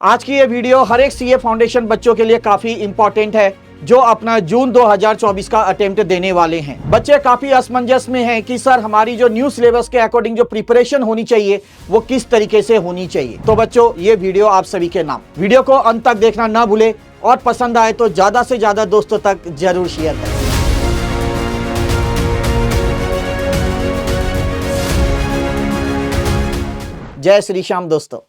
आज की ये वीडियो हर एक सीए फाउंडेशन बच्चों के लिए काफी इंपॉर्टेंट है जो अपना जून 2024 का अटेम्प्ट देने वाले हैं। बच्चे काफी असमंजस में हैं कि सर हमारी जो न्यू सिलेबस के अकॉर्डिंग जो प्रिपरेशन होनी चाहिए वो किस तरीके से होनी चाहिए। तो बच्चों ये वीडियो आप सभी के नाम। वीडियो को अंत तक देखना ना भूले और पसंद आए तो ज्यादा से ज्यादा दोस्तों तक जरूर शेयर करें। जय श्री श्याम दोस्तों।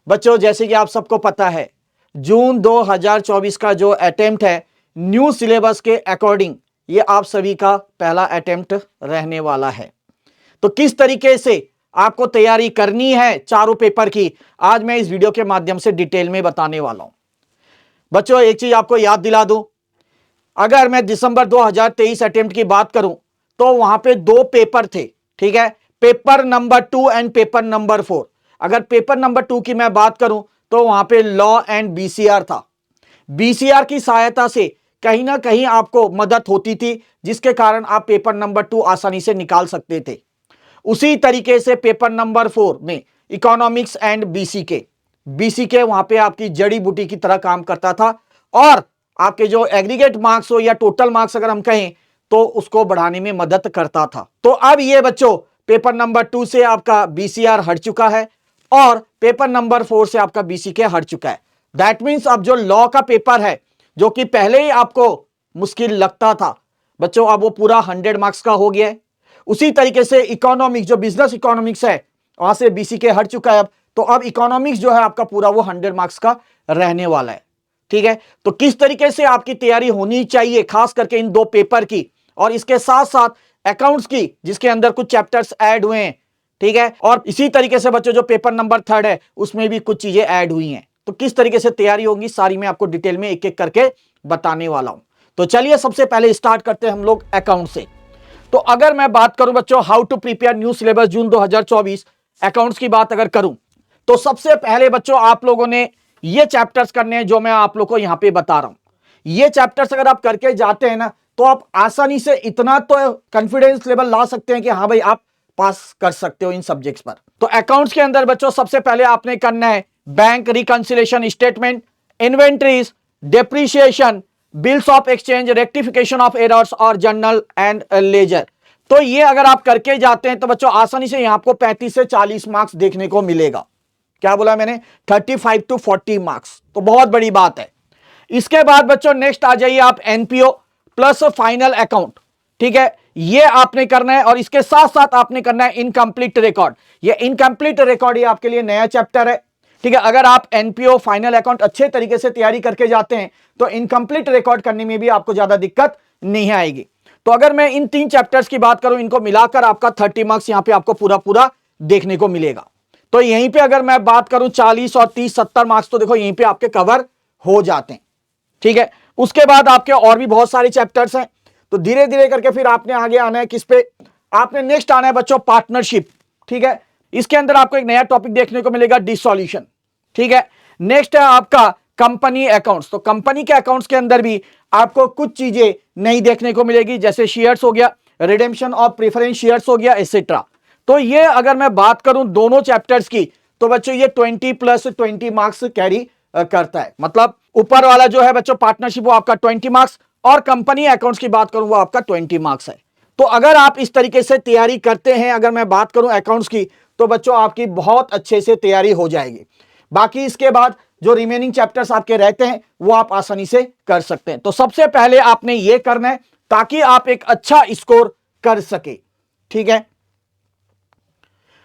बच्चों जैसे कि आप सबको पता है जून 2024 का जो अटेम्प्ट है न्यू सिलेबस के अकॉर्डिंग ये आप सभी का पहला अटेम्प्ट रहने वाला है। तो किस तरीके से आपको तैयारी करनी है चारों पेपर की आज मैं इस वीडियो के माध्यम से डिटेल में बताने वाला हूं। बच्चों एक चीज आपको याद दिला दूं, अगर मैं दिसंबर 2023 अटेम्प्ट की बात करूं तो वहां पे दो पेपर थे, ठीक है, paper number 2 and paper number 4। अगर पेपर नंबर 2 की मैं बात करूं तो वहां पे लॉ एंड बीसीआर था। बीसीआर की सहायता से कहीं ना कहीं आपको मदद होती थी जिसके कारण आप पेपर नंबर 2 आसानी से निकाल सकते थे। उसी तरीके से पेपर नंबर 4 में इकोनॉमिक्स एंड बीसीके वहां पे आपकी जड़ी बूटी की तरह काम करता था और आपके जो एग्रीगेट मार्क्स हो या टोटल मार्क्स अगर हम कहें तो उसको बढ़ाने में मदद करता था। तो अब ये बच्चों पेपर नंबर 2 से आपका बीसीआर हट चुका है और पेपर नंबर 4 से आपका बीसीके हट चुका है। दैट मीन्स अब जो लॉ का पेपर है जो कि पहले ही आपको मुश्किल लगता था बच्चों अब वो पूरा 100 मार्क्स का हो गया है। उसी तरीके से इकोनॉमिक्स जो बिजनेस इकोनॉमिक्स है वहां से बीसीके हट चुका है। अब तो अब इकोनॉमिक्स जो है आपका पूरा वो 100 मार्क्स का रहने वाला है, ठीक है। तो किस तरीके से आपकी तैयारी होनी चाहिए खास करके इन दो पेपर की और इसके साथ साथ अकाउंट्स की जिसके अंदर कुछ चैप्टर्स ऐड हुए हैं, ठीक है, और इसी तरीके से बच्चों जो पेपर नंबर 3 है उसमें भी कुछ चीजें ऐड हुई हैं। तो किस तरीके से तैयारी होगी सारी मैं आपको डिटेल में एक एक करके बताने वाला हूं। तो चलिए सबसे पहले स्टार्ट करते हैं हम लोग अकाउंट से। तो अगर मैं बात करूं बच्चों how to prepare new syllabus June 2024 accounts की बात अगर करूं तो सबसे पहले बच्चों आप लोगों ने ये चैप्टर्स करने हैं जो मैं आप लोगों को यहां पे बता रहा हूं। ये चैप्टर्स अगर आप करके जाते हैं ना तो आप आसानी से इतना तो कॉन्फिडेंस लेवल ला सकते हैं कि हाँ भाई आप पास कर सकते हो इन सब्जेक्ट्स पर। तो अकाउंट्स के अंदर बच्चों सबसे पहले आपने करना है bank reconciliation statement, inventories, depreciation, bills of exchange, rectification of errors और जर्नल एंड लेजर। तो ये अगर आप करके जाते हैं तो बच्चों आसानी से यहां आपको 35 से 40 मार्क्स देखने को मिलेगा। क्या बोला मैंने? 35 टू 40 मार्क्स, तो बहुत बड़ी बात है। इसके बाद बच्चों नेक्स्ट आ जाइए आप एनपीओ प्लस फाइनल अकाउंट, ठीक है, ये आपने करना है और इसके साथ साथ आपने करना है इनकम्प्लीट रिकॉर्ड। ये इनकम्प्लीट रिकॉर्ड ये आपके लिए नया चैप्टर है, ठीक है। अगर आप एनपीओ फाइनल अकाउंट अच्छे तरीके से तैयारी करके जाते हैं तो इनकम्प्लीट रिकॉर्ड करने में भी आपको ज्यादा दिक्कत नहीं आएगी। तो अगर मैं इन 3 चैप्टर्स की बात करूं इनको मिलाकर आपका 30 मार्क्स यहां पे आपको पूरा पूरा देखने को मिलेगा। तो यहीं पे अगर मैं बात करूं 40 और 30 70 मार्क्स तो देखो यहीं पे आपके कवर हो जाते हैं, ठीक है। उसके बाद आपके और भी बहुत सारे चैप्टर्स हैं तो धीरे धीरे करके फिर आपने आगे आना है किस पे, आपने नेक्स्ट आना है बच्चों पार्टनरशिप, ठीक है। इसके अंदर आपको एक नया टॉपिक देखने को मिलेगा डिसॉल्यूशन, ठीक है। नेक्स्ट है आपका कंपनी अकाउंट्स। तो कंपनी के अकाउंट्स के अंदर भी आपको कुछ चीजें नहीं देखने को मिलेगी जैसे शेयर्स हो गया, रिडेम्पशन ऑफ प्रेफरेंस शेयर्स हो गया एसेट्रा। तो ये अगर मैं बात करूं दोनों चैप्टर्स की तो बच्चों ये 20 प्लस 20 मार्क्स कैरी करता है। मतलब ऊपर वाला जो है बच्चों पार्टनरशिप वो आपका 20 मार्क्स और कंपनी अकाउंट्स की बात करूं वो आपका 20 मार्क्स है। तो अगर आप इस तरीके से तैयारी करते हैं अगर मैं बात करूं अकाउंट्स की तो बच्चों आपकी बहुत अच्छे से तैयारी हो जाएगी। बाकी इसके बाद जो रिमेनिंग चैप्टर्स आपके रहते हैं वो आप आसानी से कर सकते हैं। तो सबसे पहले आपने ये करना है ताकि आप एक अच्छा स्कोर कर सके, ठीक है।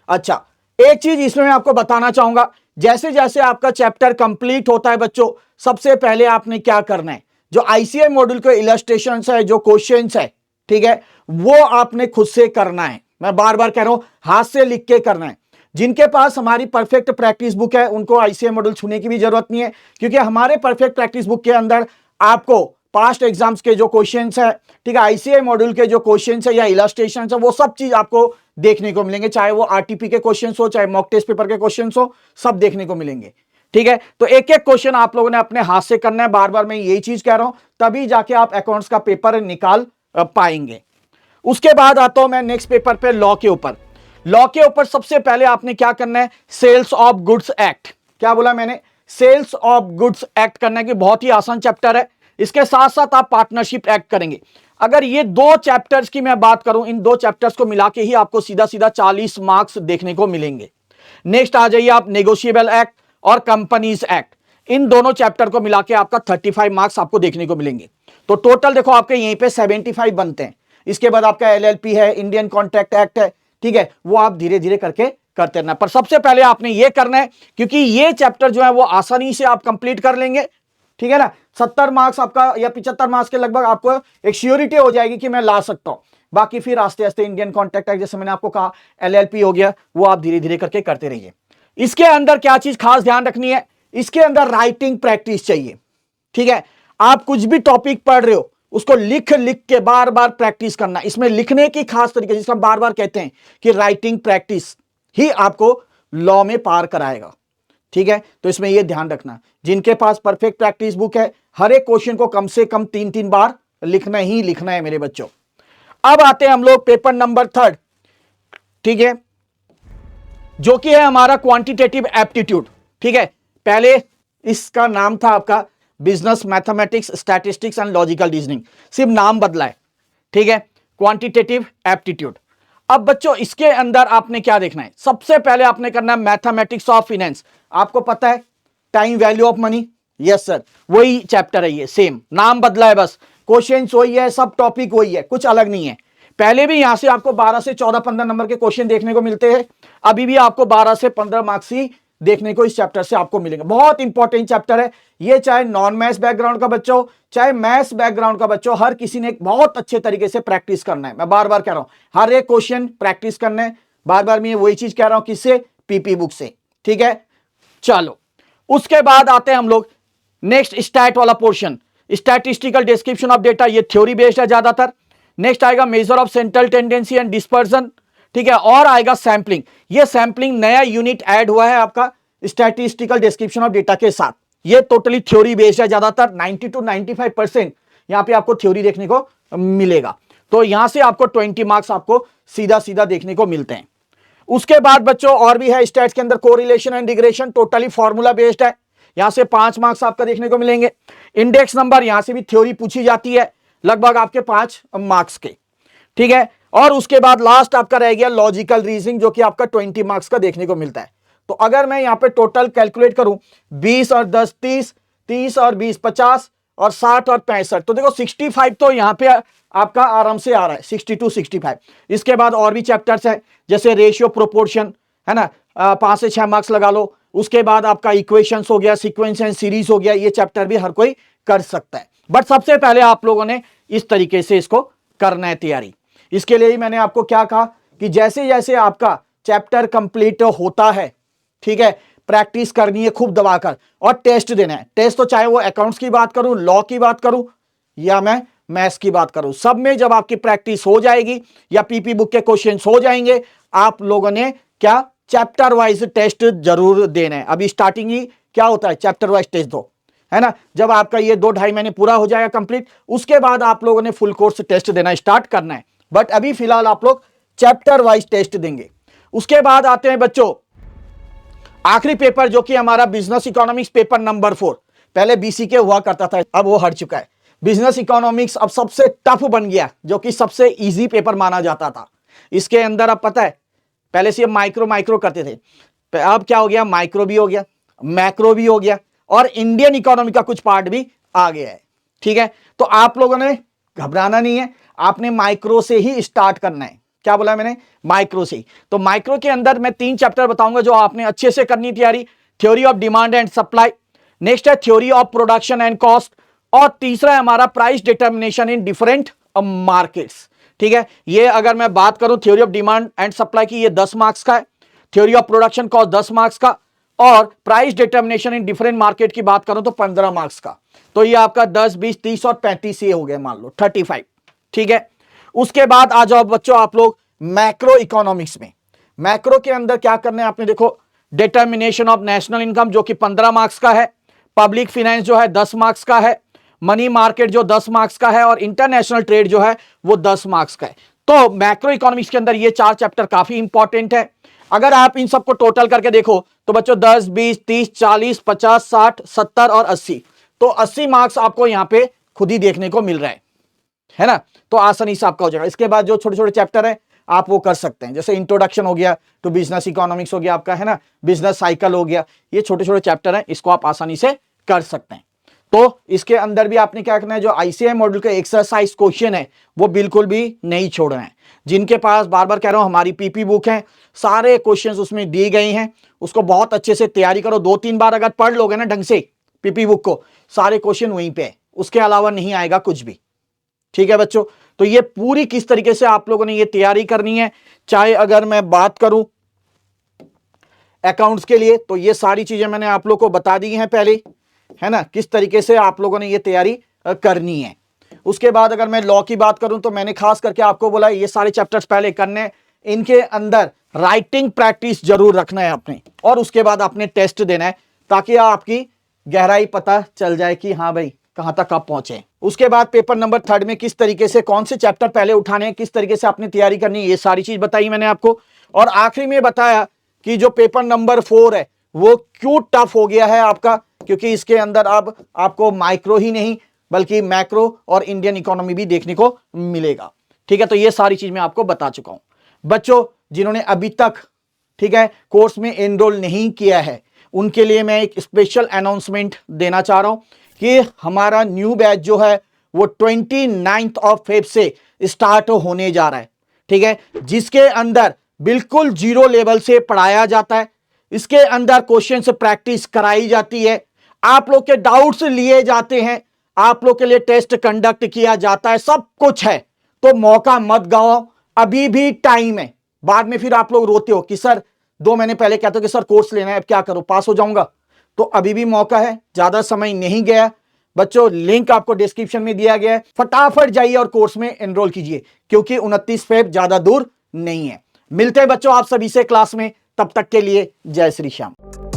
अच्छा एक चीज इसमें मैं आपको बताना चाहूंगा, जैसे जैसे आपका चैप्टर कंप्लीट होता है बच्चों सबसे पहले आपने क्या करना है जो आईसीआई मॉड्यूल के इलस्ट्रेशंस है जो क्वेश्चंस है, ठीक है, वो आपने खुद से करना है। मैं बार बार कह रहा हूं हाथ से लिख के करना है। जिनके पास हमारी परफेक्ट प्रैक्टिस बुक है उनको आईसीआई मॉड्यूल छूने की भी जरूरत नहीं है क्योंकि हमारे परफेक्ट प्रैक्टिस बुक के अंदर आपको पास्ट एग्जाम्स के जो क्वेश्चंस है, ठीक है, आईसीआई मॉड्यूल के जो क्वेश्चंस है या इलस्ट्रेशंस है वो सब चीज आपको देखने को मिलेंगे, चाहे वो आरटीपी के क्वेश्चंस हो चाहे मॉक टेस्ट पेपर के क्वेश्चंस हो, सब देखने को मिलेंगे, ठीक है। तो एक एक क्वेश्चन आप लोगों ने अपने हाथ से करना है, बार बार मैं यही चीज कह रहा हूं, तभी जाके आप अकाउंट्स का पेपर निकाल पाएंगे। उसके बाद आता हूं मैं नेक्स्ट पेपर पे लॉ के ऊपर। लॉ के ऊपर सबसे पहले आपने क्या करना है सेल्स ऑफ गुड्स एक्ट। क्या बोला मैंने? सेल्स ऑफ गुड्स एक्ट करना है कि बहुत ही आसान चैप्टर है। इसके साथ साथ आप पार्टनरशिप एक्ट करेंगे। अगर ये दो चैप्टर्स की मैं बात करूं, इन दो चैप्टर्स को मिला के ही आपको सीधा सीधा 40 मार्क्स देखने को मिलेंगे। नेक्स्ट आ जाइए आप नेगोशिएबल एक्ट और कंपनीज एक्ट, इन दोनों चैप्टर को मिला के आपका 35 मार्क्स आपको देखने को मिलेंगे। तो टोटल देखो आपके यहीं पे 75 बनते हैं। इसके बाद आपका एलएलपी है, इंडियन कॉन्ट्रैक्ट एक्ट है, ठीक है, वो आप धीरे धीरे करके करते रहना। पर सबसे पहले आपने ये करना है, क्योंकि ये चैप्टर जो है वो आसानी से आप कंप्लीट कर लेंगे, ठीक है ना। 70 मार्क्स आपका या 75 मार्क्स के लगभग आपको एक श्योरिटी हो जाएगी कि मैं ला सकता हूं। बाकी फिर आस्ते आस्ते इंडियन कॉन्ट्रैक्ट एक्ट, जैसे मैंने आपको कहा, एलएलपी हो गया, वो आप धीरे धीरे करके करते रहिए। इसके अंदर क्या चीज खास ध्यान रखनी है, इसके अंदर राइटिंग प्रैक्टिस चाहिए, ठीक है। आप कुछ भी टॉपिक पढ़ रहे हो उसको लिख लिख के बार बार प्रैक्टिस करना। इसमें लिखने की खास तरीके, जिसका बार बार कहते हैं कि राइटिंग प्रैक्टिस ही आपको लॉ में पार कराएगा, ठीक है। तो इसमें यह ध्यान रखना, जिनके पास परफेक्ट प्रैक्टिस बुक है, हर एक क्वेश्चन को कम से कम 3-3 बार लिखना ही लिखना है मेरे बच्चों। अब आते हैं हम लोग पेपर नंबर 3, ठीक है, जो कि है हमारा क्वांटिटेटिव एप्टीट्यूड, ठीक है। पहले इसका नाम था आपका business mathematics statistics and logical reasoning, सिर्फ नाम बदला है, ठीक है, क्वांटिटेटिव एप्टीट्यूड। अब बच्चों इसके अंदर आपने क्या देखना है, सबसे पहले आपने करना है मैथमेटिक्स ऑफ फाइनेंस। आपको पता है time value of money, yes sir, वही चैप्टर है ये, सेम नाम बदला है, बस क्वेश्चंस वही है, सब टॉपिक वही है, कुछ अलग नहीं है। पहले भी यहां से आपको 12 से 14-15 नंबर के क्वेश्चन देखने को मिलते हैं, अभी भी आपको 12 से 15 मार्क्स ही देखने को इस चैप्टर से आपको मिलेंगे। बहुत इंपॉर्टेंट चैप्टर है ये, चाहे नॉन मैथ्स बैकग्राउंड का बच्चा हो, चाहे मैथ्स बैकग्राउंड का बच्चा हो, हर किसी ने बहुत अच्छे तरीके से प्रैक्टिस करना है। मैं बार बार कह रहा हूं, हर एक क्वेश्चन प्रैक्टिस करना है, बार बार मैं वही चीज कह रहा हूं, किससे, पीपी बुक से, ठीक है। चलो उसके बाद आते हैं हम लोग नेक्स्ट स्टैट वाला portion, statistical description of data, ये थ्योरी बेस्ड है ज्यादातर। नेक्स्ट आएगा measure of central tendency and dispersion, ठीक है, और आएगा सैंपलिंग। ये सैंपलिंग नया यूनिट ऐड हुआ है आपका स्टैटिस्टिकल डिस्क्रिप्शन ऑफ डेटा के साथ। ये टोटली थ्योरी बेस्ड है ज्यादातर, 90 to 95% यहां पे आपको थ्योरी देखने को मिलेगा। तो यहां से आपको 20 मार्क्स आपको सीधा सीधा देखने को मिलते हैं। उसके बाद बच्चों और भी है स्टैट्स के अंदर, correlation and regression, totally formula based है, यहां से 5 मार्क्स आपका देखने को मिलेंगे। इंडेक्स नंबर, यहां से भी थ्योरी पूछी जाती है, लगभग आपके 5 मार्क्स के, ठीक है। और उसके बाद लास्ट आपका रह गया लॉजिकल रीजनिंग, जो कि आपका 20 मार्क्स का देखने को मिलता है। तो अगर मैं यहां पे टोटल कैलकुलेट करूं, 20 और 10 30, 30 और 20 50 और 60 और 65, तो देखो 65 तो यहां पे आपका आराम से आ रहा है, 62 65। इसके बाद और भी चैप्टर्स है, जैसे रेशियो प्रोपोर्शन, है ना, 5 से 6 मार्क्स लगा लो। उसके बाद आपका इक्वेशंस हो गया, सीक्वेंस एंड सीरीज हो गया, ये चैप्टर भी हर कोई कर सकता है। बट सबसे पहले आप लोगों ने इस तरीके से इसको करना है तैयारी। इसके लिए ही मैंने आपको क्या कहा कि जैसे जैसे आपका चैप्टर कंप्लीट होता है, ठीक है, प्रैक्टिस करनी है खूब दबाकर, और टेस्ट देना है। टेस्ट तो चाहे वो अकाउंट्स की बात करूं, लॉ की बात करूं, या मैं मैथ्स की बात करूं, सब में जब आपकी प्रैक्टिस हो जाएगी या पीपी बुक के क्वेश्चंस हो जाएंगे, आप लोगों ने क्या चैप्टर वाइज टेस्ट जरूर देना है। अभी स्टार्टिंग ही क्या होता है, चैप्टर वाइज टेस्ट दो, है ना। जब आपका ये 2-2.5 महीने पूरा हो जाएगा कंप्लीट, उसके बाद आप लोगों ने फुल कोर्स टेस्ट देना स्टार्ट करना है। बट अभी फिलहाल आप लोग चैप्टर वाइज टेस्ट देंगे। उसके बाद आते हैं बच्चों आखिरी पेपर, जो कि हमारा बिजनेस इकोनॉमिक्स पेपर नंबर 4। पहले बीसी के हुआ करता था, अब वो हट चुका है। बिजनेस इकोनॉमिक्स अब सबसे टफ बन गया, जो कि सबसे इजी पेपर माना जाता था। इसके अंदर अब पता है, पहले से माइक्रो करते थे, अब क्या हो गया, माइक्रो भी हो गया, मैक्रो भी हो गया, और इंडियन इकोनॉमी का कुछ पार्ट भी आ गया है, ठीक है। तो आप लोगों ने घबराना नहीं है, आपने माइक्रो से ही स्टार्ट करना है। क्या बोला मैंने, माइक्रो से। तो माइक्रो के अंदर मैं 3 चैप्टर बताऊंगा जो आपने अच्छे से करनी तैयारी। Theory of demand and supply, next है theory of production and cost, और तीसरा है हमारा price determination in different markets, ठीक है। ये अगर मैं बात करूं theory of demand and supply की, ये 10 मार्क्स का है, theory of production cost 10 marks का, और price determination in different market की बात करूं तो 15 मार्क्स का। तो ये आपका 10 20 30 और 35 ये हो गए, मान लो 35, ठीक है। उसके बाद आ जाओ बच्चों आप लोग मैक्रो इकोनॉमिक्स में। मैक्रो के अंदर क्या करना है आपने, देखो डिटर्मिनेशन ऑफ नेशनल इनकम जो कि 15 मार्क्स का है, पब्लिक फाइनेंस जो है 10 मार्क्स का है, मनी मार्केट जो 10 मार्क्स का है, और इंटरनेशनल ट्रेड जो है वो 10 मार्क्स का है। तो मैक्रो इकोनॉमिक्स के अंदर ये 4 चैप्टर काफी इंपॉर्टेंट है। अगर आप इन सबको टोटल करके देखो तो बच्चों 10, 20, 30, 40, 50, 60, 70 और 80, तो 80 मार्क्स आपको यहां पे खुद ही देखने को मिल रहा है ना। तो आसानी से आपका हो जाएगा। इसके बाद जो छोटे छोटे चैप्टर है आप वो कर सकते हैं, जैसे इंट्रोडक्शन हो गया टू बिजनेस इकोनॉमिक्स हो गया आपका, है ना, बिजनेस साइकिल हो गया, ये छोटे छोटे चैप्टर हैं, इसको आप आसानी से कर सकते हैं। तो इसके अंदर भी आपने क्या करना है, जो आईसीएआई मॉड्यूल के एक्सरसाइज क्वेश्चन है वो बिल्कुल भी नहीं छोड़ना है। जिनके पास, बार बार कह रहा हूं, हमारी पीपी बुक है, सारे क्वेश्चंस उसमें दिए गए हैं, उसको बहुत अच्छे से तैयारी करो। 2-3 बार अगर पढ़ लोगे ना ढंग से पीपी बुक को, सारे क्वेश्चन वहीं पे है, उसके अलावा नहीं आएगा कुछ भी। ठीक है बच्चों, तो ये पूरी किस तरीके से आप लोगों ने ये तैयारी करनी है। चाहे अगर मैं बात करूं अकाउंट्स के लिए, तो ये सारी चीजें मैंने आप लोगों को बता दी हैं पहले, है ना, किस तरीके से आप लोगों ने ये तैयारी करनी है। उसके बाद अगर मैं लॉ की बात करूं तो मैंने खास करके आपको बोला ये सारे चैप्टर्स पहले करने, इनके अंदर राइटिंग प्रैक्टिस जरूर रखना है आपने, और उसके बाद आपने टेस्ट देना है, ताकि आपकी गहराई पता चल जाए कि हाँ भाई कहां तक आप पहुंचे। उसके बाद पेपर नंबर 3 में किस तरीके से कौन से चैप्टर पहले उठाने हैं, किस तरीके से आपने तैयारी करनी है, ये सारी चीज बताई मैंने आपको। और आखिरी में बताया कि जो पेपर नंबर 4 है वो क्यों टफ हो गया है आपका, क्योंकि इसके अंदर अब आपको माइक्रो ही नहीं बल्कि मैक्रो और इंडियन इकोनॉमी भी देखने को मिलेगा। ठीक है, तो ये सारी चीज मैं आपको बता चुका हूं। बच्चों जिन्होंने अभी तक, ठीक है, कोर्स में एनरोल नहीं किया है, उनके लिए मैं एक स्पेशल अनाउंसमेंट देना चाह रहा हूं कि हमारा न्यू बैच जो है वो 29 फेब से स्टार्ट होने जा रहा है। ठीक है, जिसके अंदर बिल्कुल जीरो लेवल से पढ़ाया जाता है, इसके अंदर क्वेश्चन से प्रैक्टिस कराई जाती है, आप लोग के डाउट्स लिए जाते हैं, आप लोग के लिए टेस्ट कंडक्ट किया जाता है, सब कुछ है। तो मौका मत गवाओ, अभी भी टाइम है। बाद में फिर आप लोग रोते हो कि सर 2 महीने पहले कहते हो कि सर कोर्स लेना है, अब क्या करूं, पास हो जाऊंगा। तो अभी भी मौका है, ज्यादा समय नहीं गया बच्चों। लिंक आपको डिस्क्रिप्शन में दिया गया है, फटाफट जाइए और कोर्स में एनरोल कीजिए, क्योंकि 29 फेब ज्यादा दूर नहीं है। मिलते हैं बच्चों आप सभी से क्लास में, तब तक के लिए जय श्री श्याम।